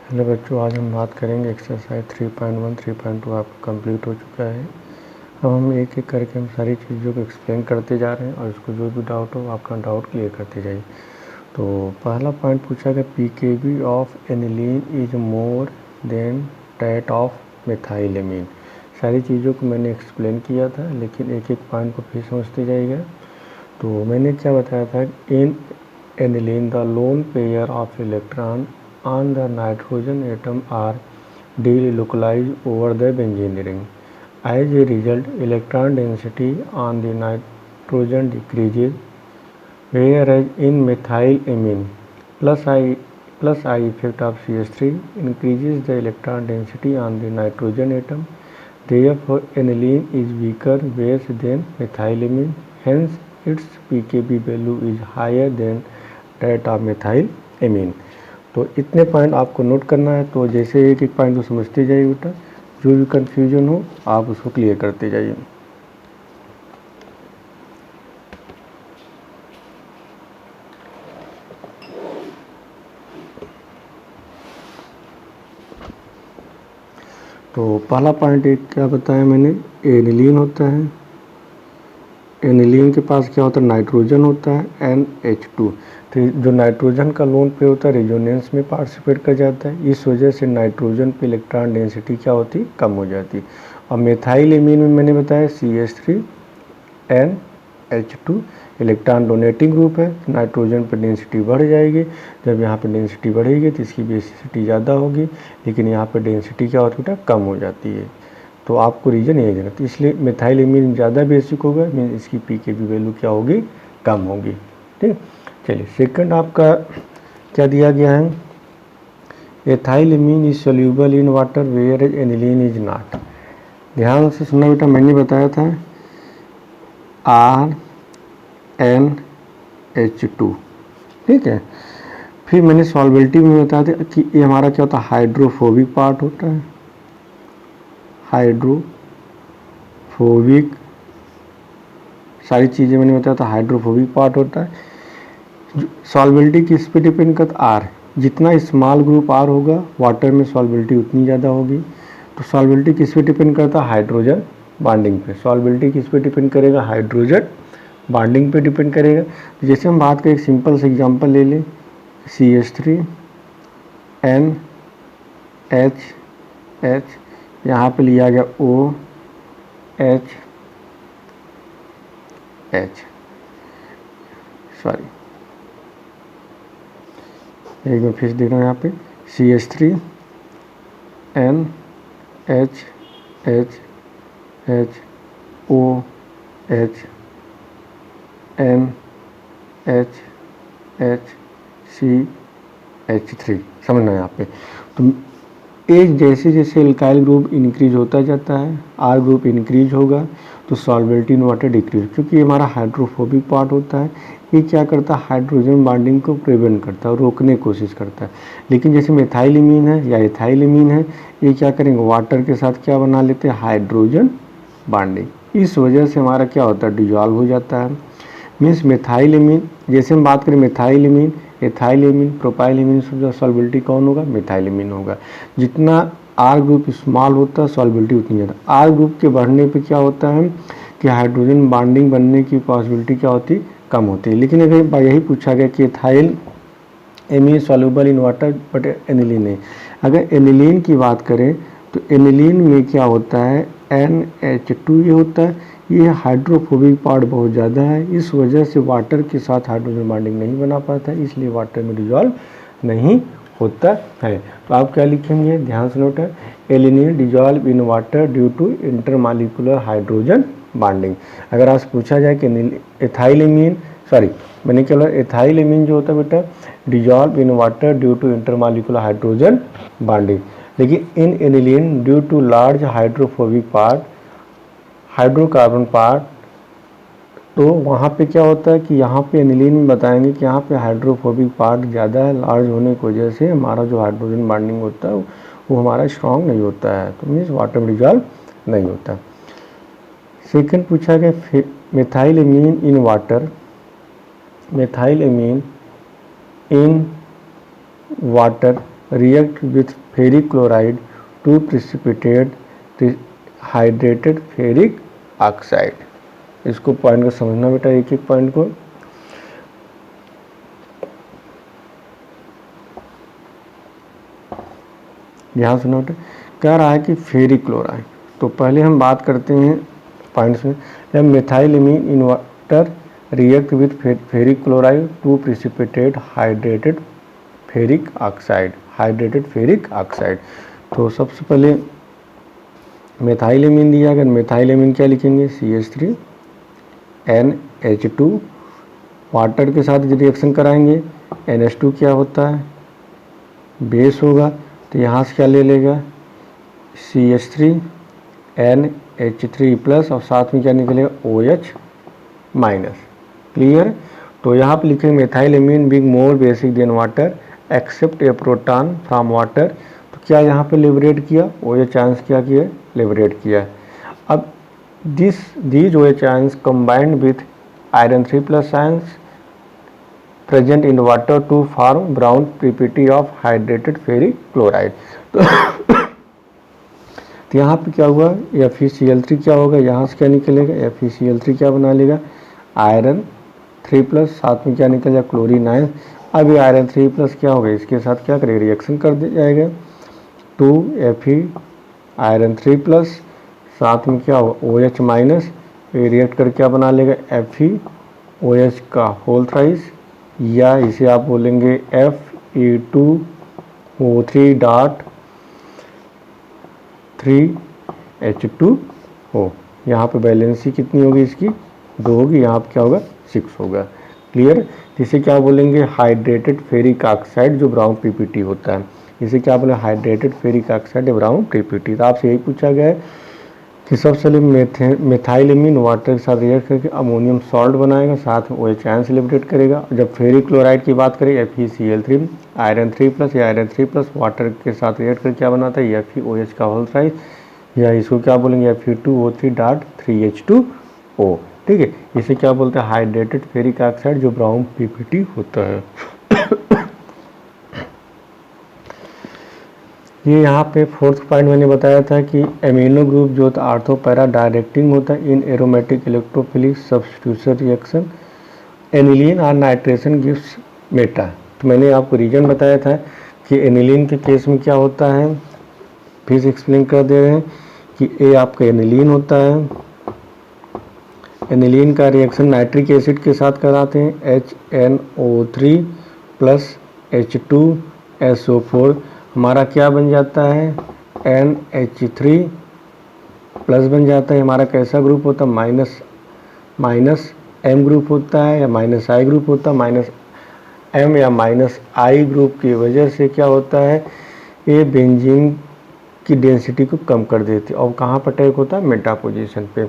Hello बच्चों, आज हम बात करेंगे एक्सरसाइज 3.1 3.2 आपका कंप्लीट हो चुका है। अब हम एक एक करके हम सारी चीज़ों को एक्सप्लेन करते जा रहे हैं और इसको जो भी डाउट हो आपका डाउट क्लियर करते जाइए। तो पहला पॉइंट पूछा गया, pKb of aniline is more than that of methylamine. सारी चीज़ों को मैंने एक्सप्लेन किया था, लेकिन एक एक पॉइंट को फिर समझते जाइएगा। तो मैंने क्या बताया था, in aniline the lone pair of electron on the nitrogen atom are delocalized over the benzene ring. As a result, electron density on the nitrogen decreases, whereas in methylamine plus I effect of CH3 increases the electron density on the nitrogen atom. Therefore, aniline is weaker base than methylamine. Hence, its pKb value is higher than that of methylamine. तो इतने point आपको note करना है। तो जैसे एक एक point को समझते जाइए बेटा, जो भी कन्फ्यूजन हो आप उसको क्लियर करते जाइए। तो पहला पॉइंट एक क्या बताया मैंने, एनिलीन होता है। एनिलीन के पास क्या होता है, नाइट्रोजन होता है NH2। तो जो नाइट्रोजन का लोन पे होता है रेजोनेंस में पार्टिसिपेट कर जाता है, इस वजह से नाइट्रोजन पे इलेक्ट्रॉन डेंसिटी क्या होती, कम हो जाती। और मेथाइलेमीन में मैंने बताया CH3 NH2 electron donating group है, नाइट्रोजन पर डेंसिटी बढ़ जाएगी। जब यहाँ पे डेंसिटी बढ़ेगी तो इसकी बेसिसिटी ज़्यादा होगी, लेकिन यहाँ पे डेंसिटी क्या होती है, कम हो जाती है। तो आपको रीजन यही देना, तो इसलिए मेथाइलेमीन ज़्यादा बेसिक होगा, मीन इसकी पीकेबी वैल्यू क्या होगी, कम होगी। ठीक, चलिए सेकंड आपका क्या दिया गया है, ethylamine is soluble in water whereas aniline is not. ध्यान से सुनना बेटा, मैंने बताया था RnH2, ठीक है। फिर मैंने सॉल्बिलिटी में बताया था कि ये हमारा क्या होता है, हाइड्रोफोबिक पार्ट होता है। हाइड्रोफोबिक सारी चीज़ें मैंने बताया था, हाइड्रोफोबिक पार्ट होता है। सॉल्बिलिटी किस पे डिपेंड करता, आर। जितना स्मॉल ग्रुप आर होगा वाटर में सॉल्बिलिटी उतनी ज़्यादा होगी। तो सॉल्बिलिटी किस पे डिपेंड करता है, हाइड्रोजन बॉन्डिंग पे। सॉल्बिलिटी किस पे डिपेंड करेगा, हाइड्रोजन बॉन्डिंग पे डिपेंड करेगा। तो जैसे हम बात करें, एक सिंपल से एग्जांपल ले लें, CH3 NH, यहाँ पे लिया गया OH, सॉरी एक बार फिर देख रहा हूँ, यहाँ पे CH3 NH OH NH3 समझना है यहाँ पे। तो एक जैसे जैसे एल्काइल ग्रुप इंक्रीज होता जाता है, आर ग्रुप इंक्रीज होगा तो सॉल्बिलिटी इन वाटर डिक्रीज, क्योंकि ये हमारा हाइड्रोफोबिक पार्ट होता है। ये क्या करता है, हाइड्रोजन बॉन्डिंग को प्रिवेंट करता है, रोकने की कोशिश करता है। लेकिन जैसे मेथाइलेमीन है या एथाइलेमीन है, ये क्या करेंगे, वाटर के साथ क्या बना लेते हैं, हाइड्रोजन बॉन्डिंग। इस वजह से हमारा क्या होता है, डिजॉल्व हो जाता है। मीन्स मेथाइलेमीन, जैसे हम बात करें मेथाइलेमीन, एथाइलेमीन, प्रोपाइलेमीन, सब सॉल्बिलिटी कौन होगा, मेथाइलेमीन होगा। जितना आर ग्रुप स्मॉल होता है सॉल्बिलिटी उतनी ज़्यादा। आर ग्रुप के बढ़ने पे क्या होता है कि हाइड्रोजन बॉन्डिंग बनने की पॉसिबिलिटी क्या होती, कम होती है। लेकिन अगर यही पूछा गया कि ethyl amine soluble in water but aniline नहीं। अगर एनिलीन की बात करें तो एनिलीन में क्या होता है, NH2 ये होता है, ये हाइड्रोफोबिक पार्ट बहुत ज़्यादा है। इस वजह से वाटर के साथ हाइड्रोजन बॉन्डिंग नहीं बना पाता, इसलिए वाटर में डिजॉल्व नहीं होता है। तो आप क्या लिखेंगे, ध्यान से नोट है, aniline dissolve in water due to intermolecular hydrogen bonding. अगर आपसे पूछा जाए कि एथाइलेमीन, सॉरी मैंने क्या बोला, एथाइलेमीन जो होता है बेटा dissolve in water due to intermolecular hydrogen bonding. लेकिन in aniline due to large hydrophobic part, hydrocarbon part, तो वहाँ पे क्या होता है कि यहाँ पे एनिलीन में बताएंगे कि यहाँ पे हाइड्रोफोबिक पार्ट ज़्यादा है, लार्ज होने की वजह से हमारा जो हाइड्रोजन बॉन्डिंग होता है वो हमारा स्ट्रॉन्ग नहीं होता है, तो मीन्स वाटर में डिजॉल्व नहीं होता। सेकंड पूछा गया, methylamine in water, methylamine in water react with ferric chloride to precipitate hydrated ferric oxide। इसको पॉइंट को समझना बेटा, एक एक पॉइंट को। ध्यान सुनो बेटा, कह रहा है कि फेरिक क्लोराइड, तो पहले हम बात करते हैं पॉइंट्स में। जब methylamine in water react with ferric chloride to precipitate hydrated ferric oxide, hydrated ferric oxide. तो सबसे पहले मेथाइलेमीन दिया, अगर मेथाइलेमीन क्या लिखेंगे, CH3NH2, वाटर के साथ रिएक्शन कराएंगे, NH2 क्या होता है, बेस होगा, तो यहाँ से क्या ले लेगा, CH3NH3 प्लस, और साथ में क्या निकलेगा, OH माइनस। क्लियर। तो यहाँ पे लिखेंगे methylamine being more basic than water accept a proton from water. तो क्या यहाँ पे लिबरेट किया, OH आयंस क्या किया, लिबरेट किया। अब these OH ions combined with iron 3+ ions present in water to form brown purity of hydrated ferric chloride। तो यहाँ पे क्या हुआ, FeCl3 क्या होगा, यहाँ से क्या निकलेगा, FeCl3 क्या बना लेगा, आयरन 3+, साथ में क्या निकल जाएगा, क्लोरीन आयन। अब ये आयरन 3+ क्या होगा, इसके साथ क्या करेगा, रिएक्शन कर दिया जाएगा, 2Fe आयरन 3+, साथ में क्या होगा, OH माइनस, ये रिएक्ट कर क्या बना लेगा, FeOH का होल थ्राइस, या इसे आप बोलेंगे Fe2O3.3H2O। यहाँ पे बैलेंसी कितनी होगी इसकी, 2 होगी, यहाँ पे क्या होगा, 6 होगा। क्लियर। इसे क्या बोलेंगे, हाइड्रेटेड फेरिक ऑक्साइड जो ब्राउन पीपीटी होता है, इसे क्या बोले, hydrated ferric oxide brown PPT. तो आपसे यही पूछा गया है कि सबसे पहले मेथाइलेमीन वाटर के साथ रिएक्ट करके अमोनियम सॉल्ट बनाएगा, साथ में OH आयन से लिबरेट करेगा। जब फेरिक क्लोराइड की बात करें, FeCl3 आयरन 3+ या आयरन 3+ वाटर के साथ रिएक्ट करके क्या बनाता है, FeOH का होल थ्राइस, या इसको क्या बोलेंगे, Fe2O3.3H2O। ठीक है, इसे क्या बोलते हैं, हाइड्रेटेड फेरिक ऑक्साइड जो ब्राउन पीपीटी होता है। ये यहाँ पे फोर्थ पॉइंट मैंने बताया था कि एमिनो ग्रुप जो होता है आर्थो पैरा डायरेक्टिंग होता है in aromatic electrophilic substitution reaction aniline और नाइट्रेशन गिव्स मेटा। तो मैंने आपको रीजन बताया था कि एनिलीन के केस में क्या होता है, फिर से एक्सप्लेन कर दे रहे हैं कि ए आपका एनिलीन होता है, एनिलीन का रिएक्शन नाइट्रिक एसिड के साथ कराते हैं, HNO3 प्लस H2SO4 हमारा क्या बन जाता है, NH3 प्लस बन जाता है। हमारा कैसा ग्रुप होता है, माइनस M ग्रुप होता है या माइनस I ग्रुप होता है। माइनस M या माइनस I ग्रुप की वजह से क्या होता है, ये बेंजीन की डेंसिटी को कम कर देती है और कहाँ पर अटैक होता है, मेटा पोजीशन पे।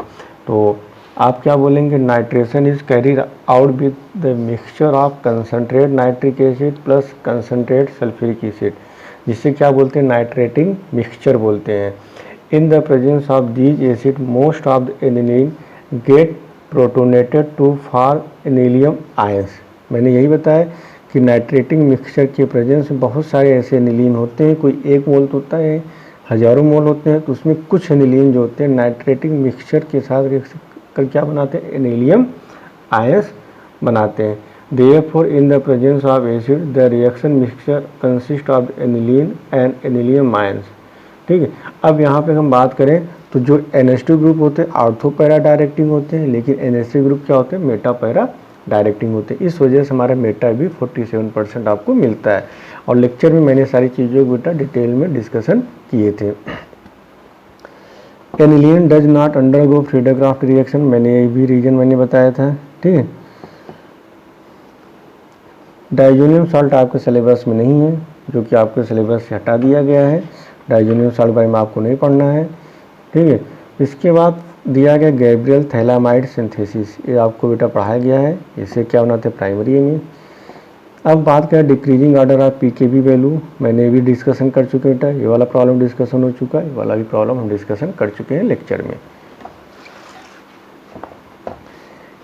तो आप क्या बोलेंगे, nitration is carried out with the mixture of concentrate nitric acid plus concentrate sulphuric acid, जिसे क्या बोलते हैं, नाइट्रेटिंग मिक्सचर बोलते हैं। In the presence of these acid most of the aniline get protonated to for anilinium ions. मैंने यही बताया कि नाइट्रेटिंग मिक्सचर के प्रेजेंस में बहुत सारे ऐसे एनिलीन होते हैं, कोई 1 मोल होता है, हज़ारों मोल होते हैं। तो उसमें कुछ एनिलीन जो होते हैं नाइट्रेटिंग मिक्सचर के साथ रिएक्शन कर क्या बनाते हैं, एनिलियम आयंस बनाते हैं। Therefore, in the presence of acid, the reaction mixture consists of aniline and anilium ions। ठीक है, अब यहाँ पे हम बात करें तो जो NH2 ग्रुप होते हैं ऑर्थो पैरा डायरेक्टिंग होते हैं, लेकिन NH3 ग्रुप क्या होते हैं, मेटा पैरा डायरेक्टिंग होते हैं। इस वजह से हमारा मेटा भी 47% आपको मिलता है। और लेक्चर में मैंने सारी चीज़ों को बेटा डिटेल में डिस्कशन किए थे। Aniline does not undergo Friedel Crafts reaction, मैंने ये भी रीजन मैंने बताया था। ठीक है, डाइजोनियम सॉल्ट आपके सिलेबस में नहीं है, जो कि आपके सिलेबस से हटा दिया गया है। डाइजोनियम सॉल्ट के बारे में आपको नहीं पढ़ना है। ठीक है, इसके बाद दिया गया गैब्रियल थैलामाइड सिंथेसिस, ये आपको बेटा पढ़ाया गया है। इसे क्या बनाते हैं, प्राइमरी में। अब बात करें decreasing order of pKb value, मैंने भी डिस्कशन कर चुके बेटा, ये वाला प्रॉब्लम डिस्कशन हो चुका है, ये वाला भी प्रॉब्लम हम डिस्कशन कर चुके हैं लेक्चर में।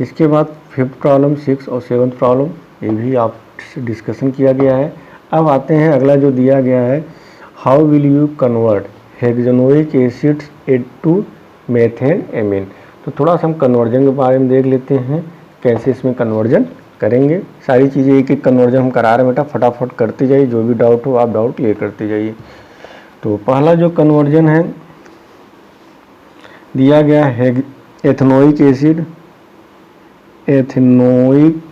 इसके बाद 5th प्रॉब्लम, 6th और 7th प्रॉब्लम, ये भी आप डिस्कशन किया गया है। अब आते हैं अगला जो दिया गया है, how will you convert hexanoic acids into methane amine. तो थोड़ा सा हम कन्वर्जन के बारे में देख लेते हैं, कैसे इसमें कन्वर्जन करेंगे। सारी चीज़ें एक एक कन्वर्जन हम करा रहे हैं बेटा, फटाफट करते जाइए, जो भी डाउट हो आप डाउट क्लियर करते जाइए। तो पहला जो कन्वर्जन है दिया गया है एथेनोइक एसिड, एथेनोइक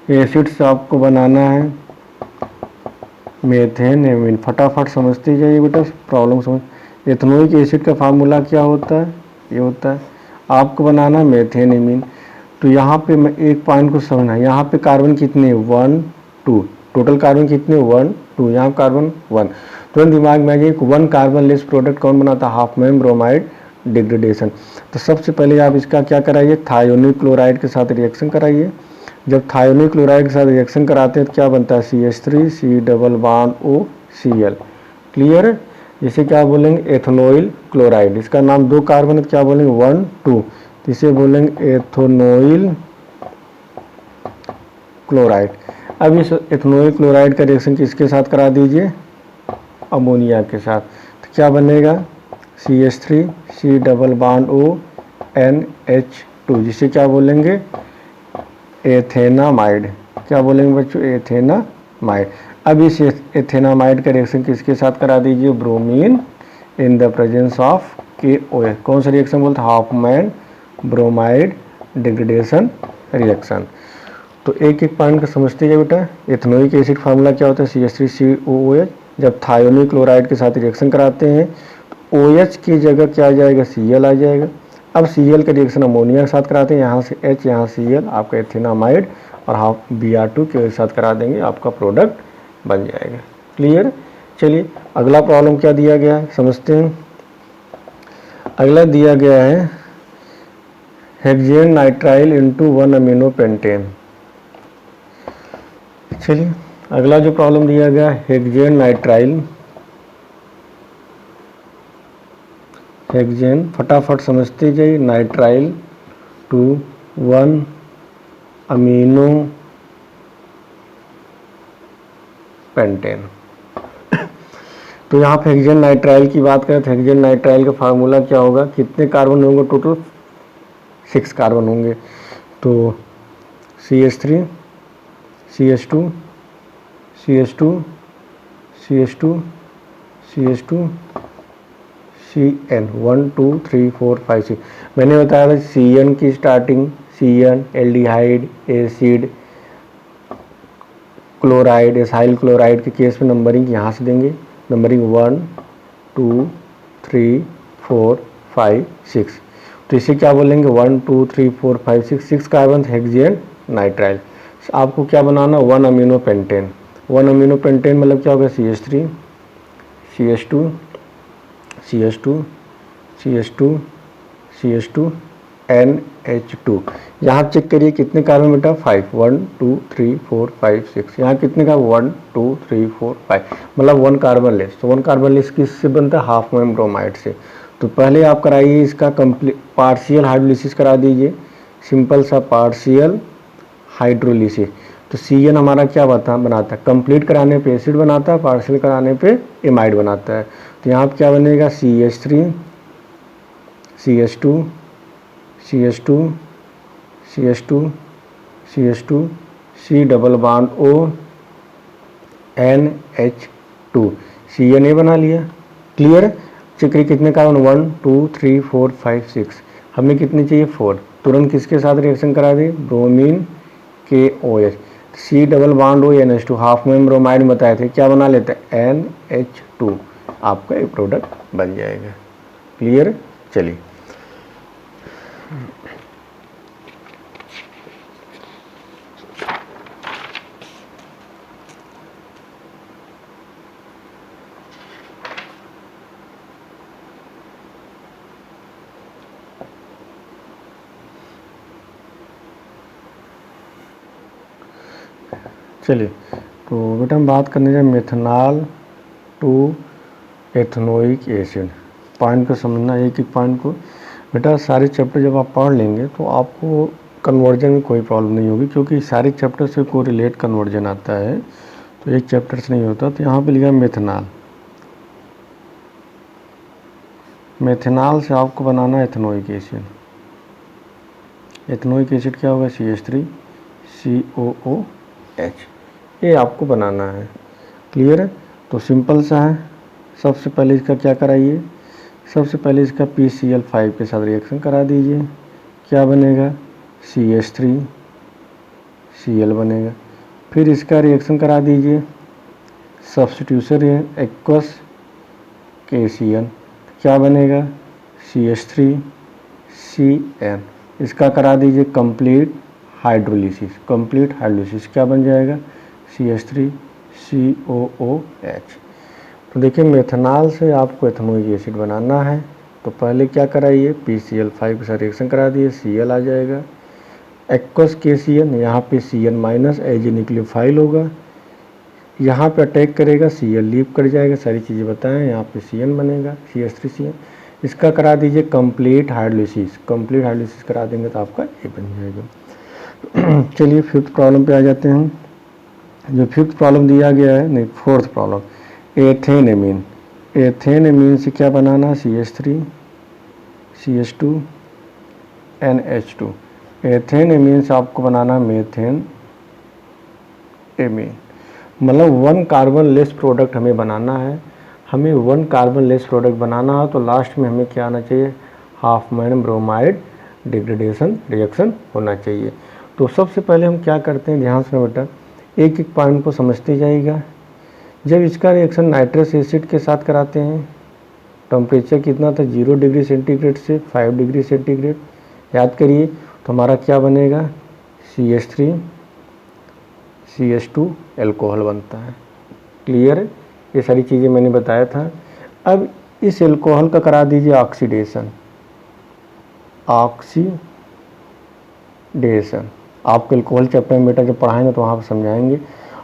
एसिड से आपको बनाना है मेथेन एमीन। फटाफट समझते जाइए बेटा, प्रॉब्लम समझ। एथेनोइक एसिड का फार्मूला क्या होता है, ये होता है आपको बनाना मेथेन एमीन। तो यहाँ पे मैं एक पॉइंट को समझना, यहाँ पे कार्बन कितने 1 2, टोटल कार्बन कितने 1 2, यहाँ कार्बन 1। तुरंत दिमाग में आ जाए 1 कार्बन लेस प्रोडक्ट कौन बनाता है, हाफ मैम ब्रोमाइड डिग्रेडेशन। तो सबसे पहले आप इसका क्या कराइए, थायोनिक क्लोराइड के साथ रिएक्शन कराइए। जब थायोनिक क्लोराइड के साथ रिएक्शन कराते हैं तो क्या बनता है CH3 C double bond OCl। Clear है। इसे क्या बोलेंगे एथेनोइल क्लोराइड, इसका नाम 2 कार्बन है तो क्या बोलेंगे 1 2, तो इसे बोलेंगे एथेनोइल क्लोराइड। अब इस एथेनोइल क्लोराइड का रिएक्शन किसके साथ करा दीजिए, अमोनिया के साथ। तो क्या बनेगा CH3 C double bond ONH2, जिसे क्या बोलेंगे एथेनामाइड। क्या बोलेंगे बच्चों, एथेनामाइड। अब इस एथेनामाइड का रिएक्शन किसके साथ करा दीजिए, bromine in the presence of KOH। कौन सा रिएक्शन बोलते हैं, हाफमैन ब्रोमाइड डिग्रेडेशन रिएक्शन। तो एक एक पॉइंट का समझते जाए बेटा। एथेनोइक एसिड फार्मूला क्या होता है, CH3COOH। जब थायोनिक क्लोराइड के साथ रिएक्शन कराते हैं तो OH की जगह क्या आ जाएगा, Cl आ जाएगा। अब Cl का रिएक्शन अमोनिया के साथ कराते हैं, यहाँ से H यहाँ Cl, आपका एथेनामाइड, और हाफ Br2 के साथ करा देंगे, आपका प्रोडक्ट बन जाएगा। क्लियर। चलिए अगला प्रॉब्लम क्या दिया गया है समझते हैं। अगला दिया गया है hexane nitrile into 1 amino pentane. चलिए अगला जो प्रॉब्लम दिया गया हेक्सेन नाइट्राइल, हेक्सेन फटाफट समझते जाइए, नाइट्राइल टू 1 अमीनो पेंटेन। तो यहाँ पे हेक्सेन नाइट्राइल की बात करें तो हेक्सेन नाइट्राइल का फार्मूला क्या होगा, कितने कार्बन होंगे टोटल 6 कार्बन होंगे। तो CH3 CH2 CH2 CH2 CH2 CN 1 2 3 4 5 6। मैंने बताया था CN की starting, CN aldehyde acid chloride acyl chloride के केस में नंबरिंग यहाँ से देंगे, नंबरिंग 1 2 3 4 5 6। तो इसे क्या बोलेंगे 1 2 3 4 5 6, 6 कार्बन हेक्सेन नाइट्राइल। आपको क्या बनाना 1 अमीनो पेंटेन। 1 अमीनो पेंटेन मतलब क्या होगा, CH3 CH2 CH2 CH2 CH2 NH2। यहाँ चेक करिए कितने कार्बन बेटा 5, 1 2 3 4 5 6। यहाँ कितने का 1 2 3 4 5, मतलब 1 कार्बन लेस। तो 1 कार्बन लेस किससे बनता है, हाफ मैम ब्रोमाइड से। तो पहले आप कराइए इसका कंप्लीट पार्शियल हाइड्रोलिसिस करा दीजिए, सिंपल सा पार्शियल हाइड्रोलिसिस। तो CN हमारा क्या बनाता है, कंप्लीट कराने पे एसिड बनाता है, पार्शियल कराने पे एमाइड बनाता है। तो यहाँ पर क्या बनेगा CH3 CH2 CH2 CH2 CH2 C double bond ONH2, CNA बना लिया। क्लियर। चक्री कितने कार्बन 1 2 3 4 5 6, हमें कितने चाहिए 4। तुरंत किसके साथ रिएक्शन करा दी, bromine KOH, C double bond ONH2, Hofmann bromide बताए थे, क्या बना लेते हैं NH2, आपका एक प्रोडक्ट बन जाएगा। क्लियर। चलिए चलिए तो बेटा हम बात करने जाए methanol to ethanoic acid. Point को समझना एक एक पॉइंट को बेटा, सारे चैप्टर जब आप पढ़ लेंगे तो आपको कन्वर्जन में कोई प्रॉब्लम नहीं होगी, क्योंकि सारे चैप्टर से कोरिलेट कन्वर्जन आता है, तो एक चैप्टर से नहीं होता। तो यहाँ पे लिखा मेथनॉल। मेथनॉल से आपको बनाना है एथनोइक एसिड। एथनोइक एसिड क्या होगा? CH3COOH, ये आपको बनाना है। क्लियर है? तो सिंपल सा है। सबसे पहले इसका क्या कराइए? सबसे पहले इसका PCl5 के साथ रिएक्शन करा दीजिए। क्या बनेगा? CH3Cl बनेगा। फिर इसका रिएक्शन करा दीजिए, सब्स्टिट्यूशन एक्वस KCl, क्या बनेगा? CH3CN। इसका करा दीजिए कंप्लीट हाइड्रोलिसिस। कंप्लीट हाइड्रोलिसिस क्या बन जाएगा? CH3COOH। तो देखिए मेथनॉल से आपको एथनोइक एसिड बनाना है, तो पहले क्या कराइए? PCl5 के साथ रिएक्शन करा दिए, Cl आ जाएगा। एक्वस KCN, यहाँ पे CN माइनस एज न्यूक्लियोफाइल होगा, यहाँ पे अटैक करेगा, Cl लीव कर जाएगा। सारी चीज़ें बताएं, यहाँ पे CN बनेगा, CH3CN। इसका करा दीजिए कंप्लीट हाइड्रोलिसिस। कंप्लीट हाइड्रोलिसिस करा देंगे तो आपका ये बन जाएगा। चलिए फिफ्थ प्रॉब्लम पे आ जाते हैं। जो फिफ्थ प्रॉब्लम दिया गया है, नहीं fourth problem, ethane amine. Ethane amine से क्या बनाना? CH3CH2NH2। एथेन एमीन से आपको बनाना मेथेन एमीन। मतलब 1 कार्बन लेस प्रोडक्ट हमें बनाना है। हमें 1 कार्बन लेस प्रोडक्ट बनाना है, तो लास्ट में हमें क्या आना चाहिए? हाफमैन ब्रोमाइड डिग्रेडेशन रिएक्शन होना चाहिए। तो सबसे पहले हम क्या करते हैं, ध्यान से बेटा, एक एक पॉइंट को समझते जाइएगा। जब इसका रिएक्शन नाइट्रस एसिड के साथ कराते हैं, टेम्परेचर कितना था? 0 डिग्री सेंटीग्रेड से 5 डिग्री सेंटीग्रेड। याद करिए, तो हमारा क्या बनेगा? CH3CH2 एल्कोहल बनता है। क्लियर है? ये सारी चीज़ें मैंने बताया था। अब इस एल्कोहल का करा दीजिए ऑक्सीडेशन। ऑक्सीडेशन आपको एल्कोहल चैप्टर में बेटा जब पढ़ाएंगे तो वहाँ पर समझाएंगे।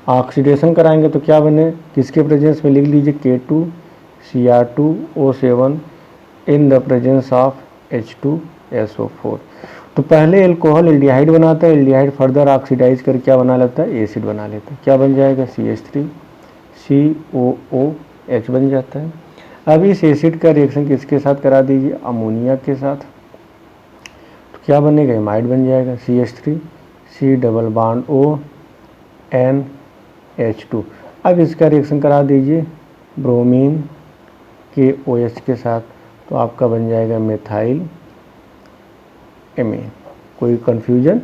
ऑक्सीडेशन कराएंगे तो क्या बने? किसके प्रेजेंस में? लिख लीजिए K2Cr2O7 in the presence of H2SO4। तो पहले एल्कोहल एल्डिहाइड बनाता है, एल्डिहाइड फर्दर ऑक्सीडाइज कर क्या बना लेता है? एसिड बना लेता है। क्या बन जाएगा? CH3COOH बन जाता है। अब इस एसिड का रिएक्शन किसके साथ करा दीजिए? अमोनिया के साथ। तो क्या बनेगा? एमाइड बन जाएगा, CH3CONH2। अब इसका रिएक्शन करा दीजिए ब्रोमीन के OH के साथ, तो आपका बन जाएगा मेथाइल एमीन। कोई कन्फ्यूजन?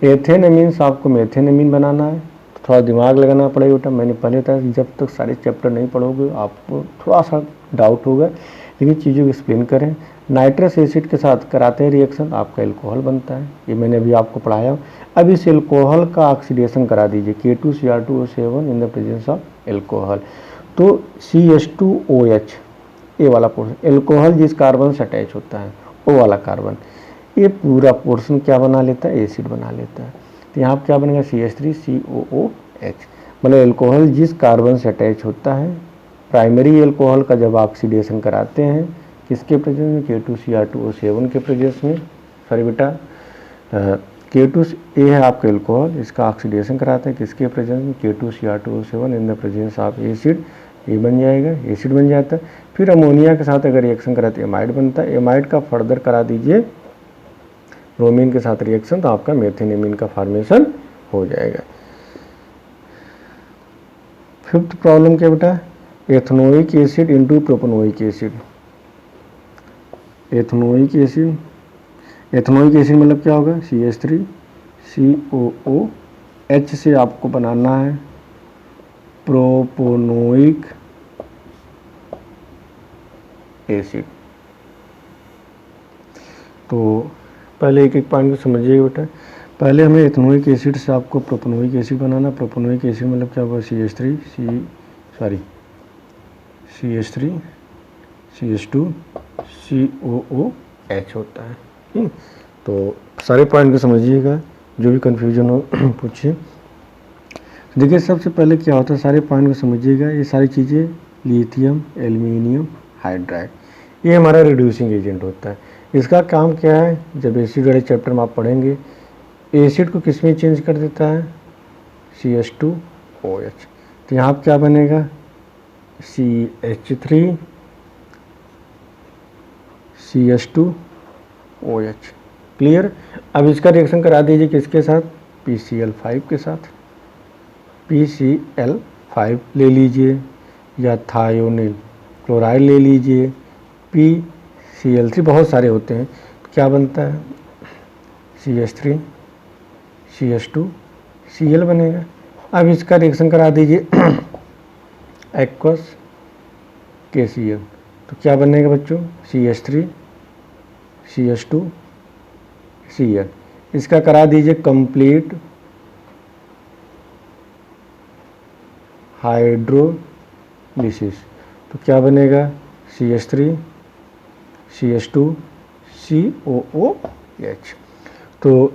एथेन एमीन से आपको मेथेन एमीन बनाना है, तो थोड़ा दिमाग लगाना पड़ेगा बेटा। मैंने पहले बताया जब तक सारे चैप्टर नहीं पढ़ोगे आपको थोड़ा सा डाउट होगा, लेकिन चीज़ों को एक्सप्लेन करें। नाइट्रस एसिड के साथ कराते हैं रिएक्शन, आपका एल्कोहल बनता है, ये मैंने अभी आपको पढ़ाया। अब इस एल्कोहल का ऑक्सीडेशन करा दीजिए, K2Cr2O7 in the presence of alcohol. तो CH2OH ये वाला पोर्शन, एल्कोहल जिस कार्बन से अटैच होता है वो वाला कार्बन, ये पूरा पोर्शन क्या बना लेता है? एसिड बना लेता है। तो यहाँ क्या बनेगा? CH3COOH। मतलब एल्कोहल जिस कार्बन से अटैच होता है, प्राइमरी एल्कोहल का जब ऑक्सीडेशन कराते हैं किसके प्रेजेंस में? K2Cr2O7 के प्रेजेंस में। सॉरी बेटा, K2 ये है आपका एल्कोहल, इसका ऑक्सीडेशन कराते हैं किसके प्रेजेंस में? K2Cr2O7 in the presence of acid, ये बन जाएगा, एसिड बन जाता है। फिर अमोनिया के साथ अगर रिएक्शन कराते हैं एमाइड बनता है। एमाइड का फर्दर करा दीजिए ब्रोमीन के साथ रिएक्शन, तो आपका मेथेन एमीन का फॉर्मेशन हो जाएगा। फिफ्थ प्रॉब्लम क्या बेटा? Ethanoic acid into propanoic acid. Ethanoic acid, ethanoic acid मतलब क्या होगा? CH3COOH से आपको बनाना है प्रोपेनोइक एसिड। तो पहले एक एक पॉइंट को समझिएगा बेटा। पहले हमें एथनोइक एसिड से आपको प्रोपेनोइक एसिड बनाना। प्रोपेनोइक एसिड मतलब क्या होगा? CH2COOH होता है। तो सारे पॉइंट को समझिएगा, जो भी कन्फ्यूजन हो पूछिए। देखिए सबसे पहले क्या होता है, सारे पॉइंट को समझिएगा। ये सारी चीज़ें लिथियम एल्यूमिनियम हाइड्राइड, ये हमारा रिड्यूसिंग एजेंट होता है। इसका काम क्या है? जब एसिड वाले चैप्टर में आप पढ़ेंगे एसिड को किस में चेंज कर देता है, CH2OH। तो यहाँ पर क्या बनेगा, CH3 CH2OH। क्लियर। अब इसका रिएक्शन करा दीजिए किसके साथ, PCl5 के साथ। PCl5 ले लीजिए या थायोनिल क्लोराइड ले लीजिए, PCl3, बहुत सारे होते हैं। तो क्या बनता है, CH3 CH2Cl बनेगा। अब इसका रिएक्शन करा दीजिए एक्वस KCl। तो क्या बनेगा बच्चों, CH3 CH2Cl। इसका करा दीजिए कंप्लीट हाइड्रोलिसिस। तो क्या बनेगा, CH3 CH2COOH। तो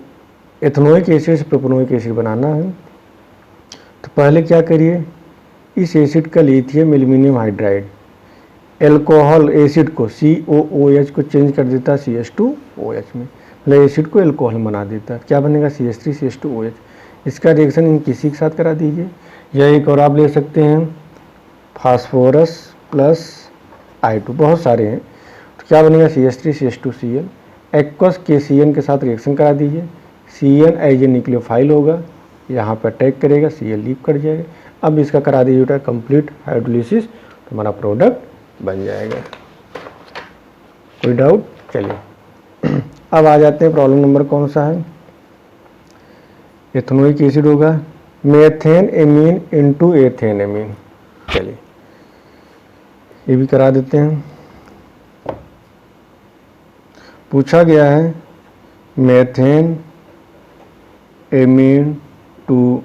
एथनोइक एसिड से प्रोपेनोइक एसिड बनाना है। तो पहले क्या करिए, इस एसिड का lithium aluminium hydride alcohol acid को COOH को चेंज कर देता है CH2OH में, मतलब एसिड को एल्कोहल बना देता है। क्या बनेगा, CH3 CH2OH। इसका रिएक्शन इन किसी के साथ करा दीजिए, या एक और आप ले सकते हैं फास्फोरस प्लस I2, बहुत सारे हैं। तो क्या बनेगा, CH3 CH2Cl। एक्वस KCN के साथ रिएक्शन करा दीजिए, CN एज ए न्यूक्लियोफाइल होगा, यहाँ पर अटैक करेगा, Cl लीव कर जाएगा। अब इसका करा दीजिए बेटा कंप्लीट हाइड्रोलिसिस, तो हमारा प्रोडक्ट बन जाएगा। कोई डाउट, चलिए अब आ जाते हैं प्रॉब्लम नंबर कौन सा है, एथनोइक एसिड होगा methane amine into ethane amine. चलिए ये भी करा देते हैं। पूछा गया है methane amine to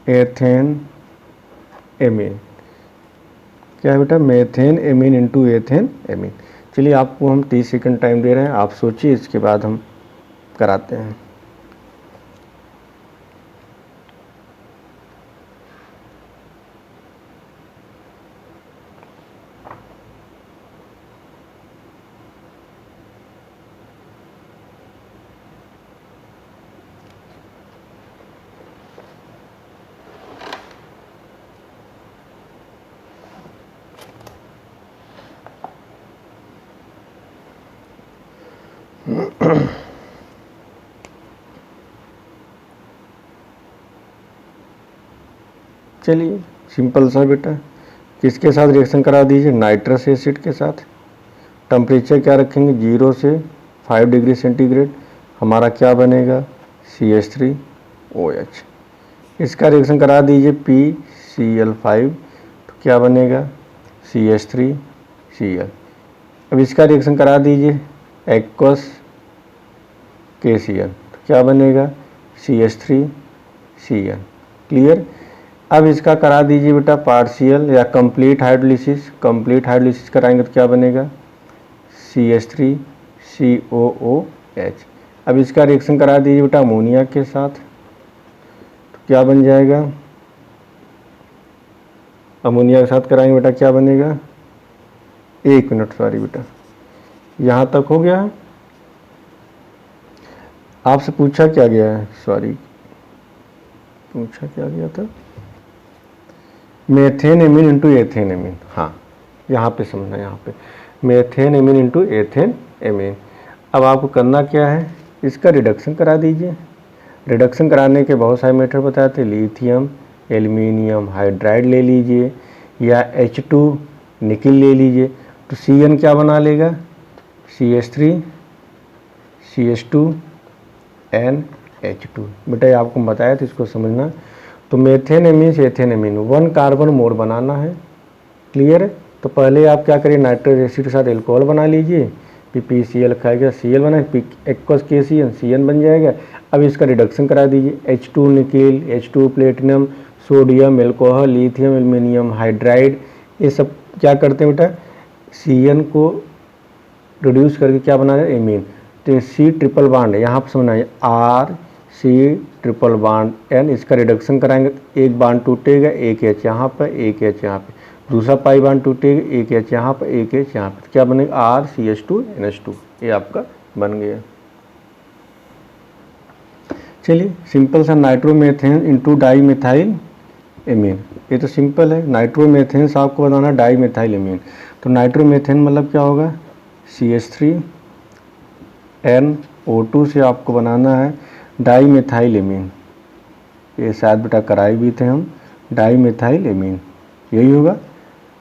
ethane amine. क्या है बेटा, methane amine into ethane amine. चलिए आपको हम 30 सेकंड टाइम दे रहे हैं, आप सोचिए, इसके बाद हम कराते हैं। चलिए सिंपल सा बेटा, किसके साथ रिएक्शन करा दीजिए, नाइट्रस एसिड के साथ। टेम्परेचर क्या रखेंगे, 0 से 5 डिग्री सेंटीग्रेड। हमारा क्या बनेगा, CH3OH। इसका रिएक्शन करा दीजिए PCl5, तो क्या बनेगा, CH3Cl। अब इसका रिएक्शन करा दीजिए एक्वस KCl, तो क्या बनेगा, CH3Cl। क्लियर। अब इसका करा दीजिए बेटा पार्शियल या कंप्लीट हाइड्रोलिसिस। कंप्लीट हाइड्रोलिसिस कराएंगे तो क्या बनेगा, CH3COOH। अब इसका रिएक्शन करा दीजिए बेटा अमोनिया के साथ, तो क्या बन जाएगा, अमोनिया के साथ कराएंगे बेटा क्या बनेगा, 1 मिनट सॉरी बेटा, यहाँ तक हो गया है। आपसे पूछा क्या गया है, सॉरी पूछा क्या गया था, methane amine into ethane amine. हाँ यहाँ पे समझना, यहाँ पे methane amine into ethane amine. अब आपको करना क्या है, इसका रिडक्शन करा दीजिए। रिडक्शन कराने के बहुत सारे मेथड बताए थे, लिथियम एल्यूमिनियम हाइड्राइड ले लीजिए या H2 निकिल ले लीजिए। तो CN क्या बना लेगा, CH3 CH2 NH2। बेटा ये आपको बताया था, इसको समझना। तो मेथेन एमीन से एथेन एमीन 1 कार्बन मोर बनाना है। क्लियर है। तो पहले आप क्या करिए, नाइट्रस एसिड के साथ एल्कोहल बना लीजिए, फिर PCl खाएगा, Cl बना, एक्वस KCN CN बन जाएगा। अब इसका रिडक्शन करा दीजिए, H2 nickel, H2 platinum, sodium alcohol, lithium aluminium hydride, ये सब क्या करते हैं बेटा, CN को रिड्यूस करके क्या बना है, एमीन। तो C ट्रिपल बाड है, यहाँ पर समझना है RC ट्रिपल बाड N। इसका रिडक्शन कराएंगे, एक बाड टूटेगा, एक H यहाँ पर, एक H यहाँ पे, दूसरा पाई बाड टूटेगा, एक H यहाँ पर, एक H यहाँ पर, क्या बनेगा, RCH2NH2। ये आपका बन गया। चलिए सिंपल सा nitromethane into di methyl amine, ये तो सिंपल है। नाइट्रोमेथेन से आपको बनाना डाई मिथाइल एमीन, तो नाइट्रोमेथेन मतलब क्या होगा CH3NO2 से आपको बनाना है डाई मिथाइल एमीन, ये शायद बेटा कराई भी थे हम, डाई मिथाइल एमीन, यही होगा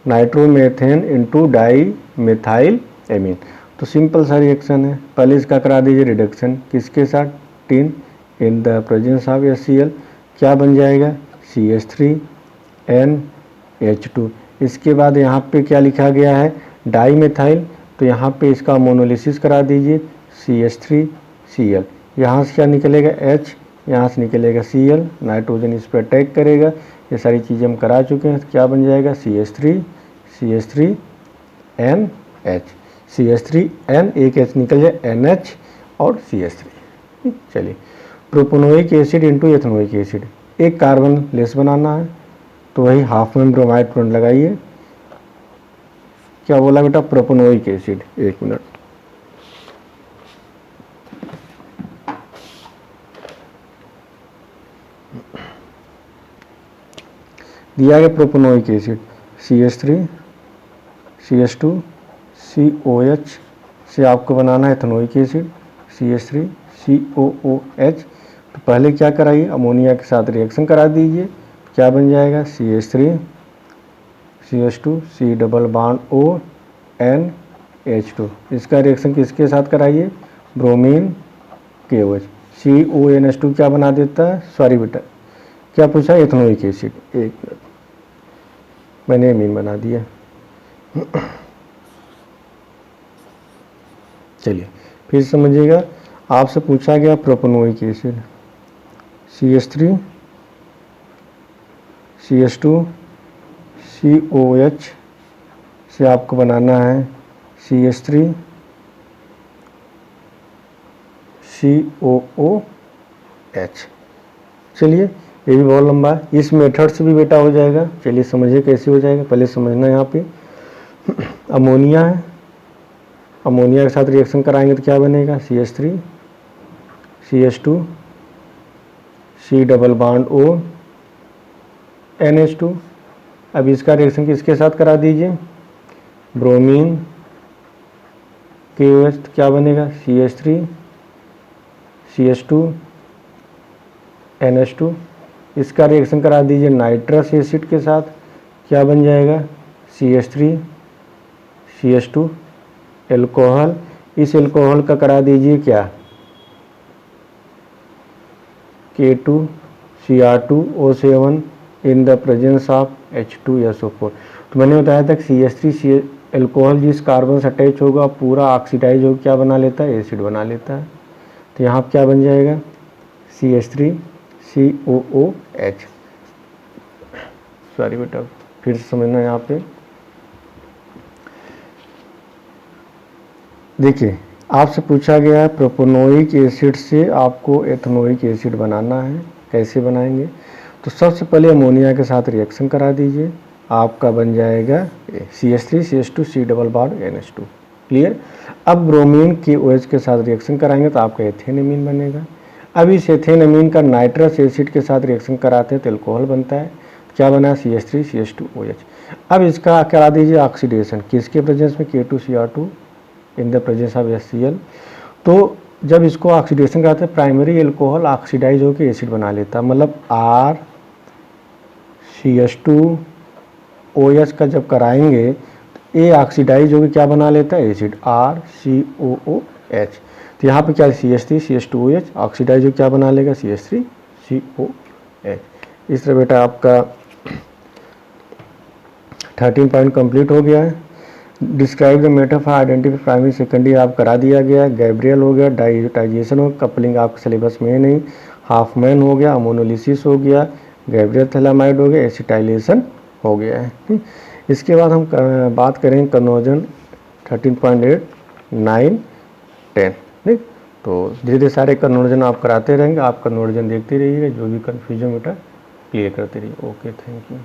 nitromethane into di methyl amine. तो सिंपल सा रिएक्शन है, पहले इसका करा दीजिए रिडक्शन, किसके साथ, tin in the presence of HCl, क्या बन जाएगा CH3NH2। इसके बाद यहाँ पे क्या लिखा गया है डाई मिथाइल, तो यहाँ पे इसका मोनोलिसिस करा दीजिए CH3Cl, यहाँ से क्या निकलेगा H, यहाँ से निकलेगा Cl, नाइट्रोजन इस पर अटैक करेगा, ये सारी चीज़ें हम करा चुके हैं, क्या बन जाएगा CH3NH, CH3N एक H निकल जाए NH और CH3। चलिए propanoic acid into ethanoic acid, एक कार्बन लेस बनाना है, तो वही हाफ में ब्रोमाइड प्रोन लगाइए। क्या बोला बेटा प्रोपोनोइक एसिड, एक मिनट, दिया गया प्रोपोनोइक एसिड CH3CH2COH से आपको बनाना है एथनोइक एसिड CH3COOH। तो पहले क्या कराइए अमोनिया के साथ रिएक्शन करा दीजिए, क्या बन जाएगा CH3CH2 C double bond ONH2, इसका रिएक्शन किसके साथ कराइए ब्रोमीन KOH, CONH2 क्या बना देता है, सॉरी बेटा क्या पूछा एथनोइक एसिड, एक मिनट मैंने एमीन बना दिया। चलिए फिर समझिएगा, आपसे पूछा गया प्रोपोनोइक एसिड CH3CH2COH से आपको बनाना है CH3COOH। चलिए ये भी बहुत लंबा है, इस मेथड से भी बेटा हो जाएगा। चलिए समझिए कैसे हो जाएगा, पहले समझना यहाँ पे अमोनिया है, अमोनिया के साथ रिएक्शन कराएंगे तो क्या बनेगा CH3CH2 C double bond ONH2। अब इसका रिएक्शन किसके साथ करा दीजिए ब्रोमीन KOH, तो क्या बनेगा CH3CH2NH2। इसका रिएक्शन करा दीजिए नाइट्रस एसिड के साथ, क्या बन जाएगा CH3CH2 एल्कोहल, इस एल्कोहल का करा दीजिए क्या K2Cr2O7 in the presence of H2SO4। तो मैंने बताया था कि CH3 एल्कोहल जिस कार्बन से अटैच होगा पूरा ऑक्सीडाइज होकर क्या बना लेता है एसिड बना लेता है, तो यहाँ क्या बन जाएगा CH3COOH। सॉरी बेटा फिर से समझना यहाँ पे, देखिए आपसे पूछा गया है प्रोपोनोइक एसिड से आपको एथनोइक एसिड बनाना है, कैसे बनाएंगे, तो सबसे पहले अमोनिया के साथ रिएक्शन करा दीजिए, आपका बन जाएगा CH3CH2 C double bond NH2, clear. अब ब्रोमीन KOH के साथ रिएक्शन कराएंगे तो आपका एथेन अमीन बनेगा। अब इस एथेन अमीन का नाइट्रस एसिड के साथ रिएक्शन कराते हैं तो एल्कोहल बनता है, क्या बना CH3CH2OH। अब इसका करा दीजिए ऑक्सीडेशन, किसके प्रेजेंस में K2Cr2 in the presence of HCl। तो जब इसको ऑक्सीडेशन कराते हैं प्राइमरी एल्कोहल ऑक्सीडाइज होकर एसिड बना लेता है, मतलब RCH2OH का जब कराएंगे तो ये ऑक्सीडाइज होकर क्या बना लेता है एसिड RCOOH। तो यहाँ पे क्या CH3CH2OH ऑक्सीडाइज होकर क्या बना लेगा CH3COH। इस तरह बेटा आपका 13 पॉइंट कंप्लीट हो गया है। Describe the method for identify primary secondary आप करा दिया गया, गैब्रियल हो गया, डाइजेशन हो, कपलिंग आपके सिलेबस में नहीं, हाफ मैन हो गया, अमोनोलिसिस हो गया, गैब्रियल थैलामाइड हो गया, एसिटाइलेशन हो गया है, ठीक। इसके बाद हम बात करेंगे कन्वर्जन 13.8, 9, 10, ठीक। तो धीरे धीरे सारे कन्वर्जन आप कराते रहेंगे, आप कन्वर्जन देखते रहिएगा, जो भी कन्फ्यूजन बेटा क्लियर करते रहिए। Okay thank you.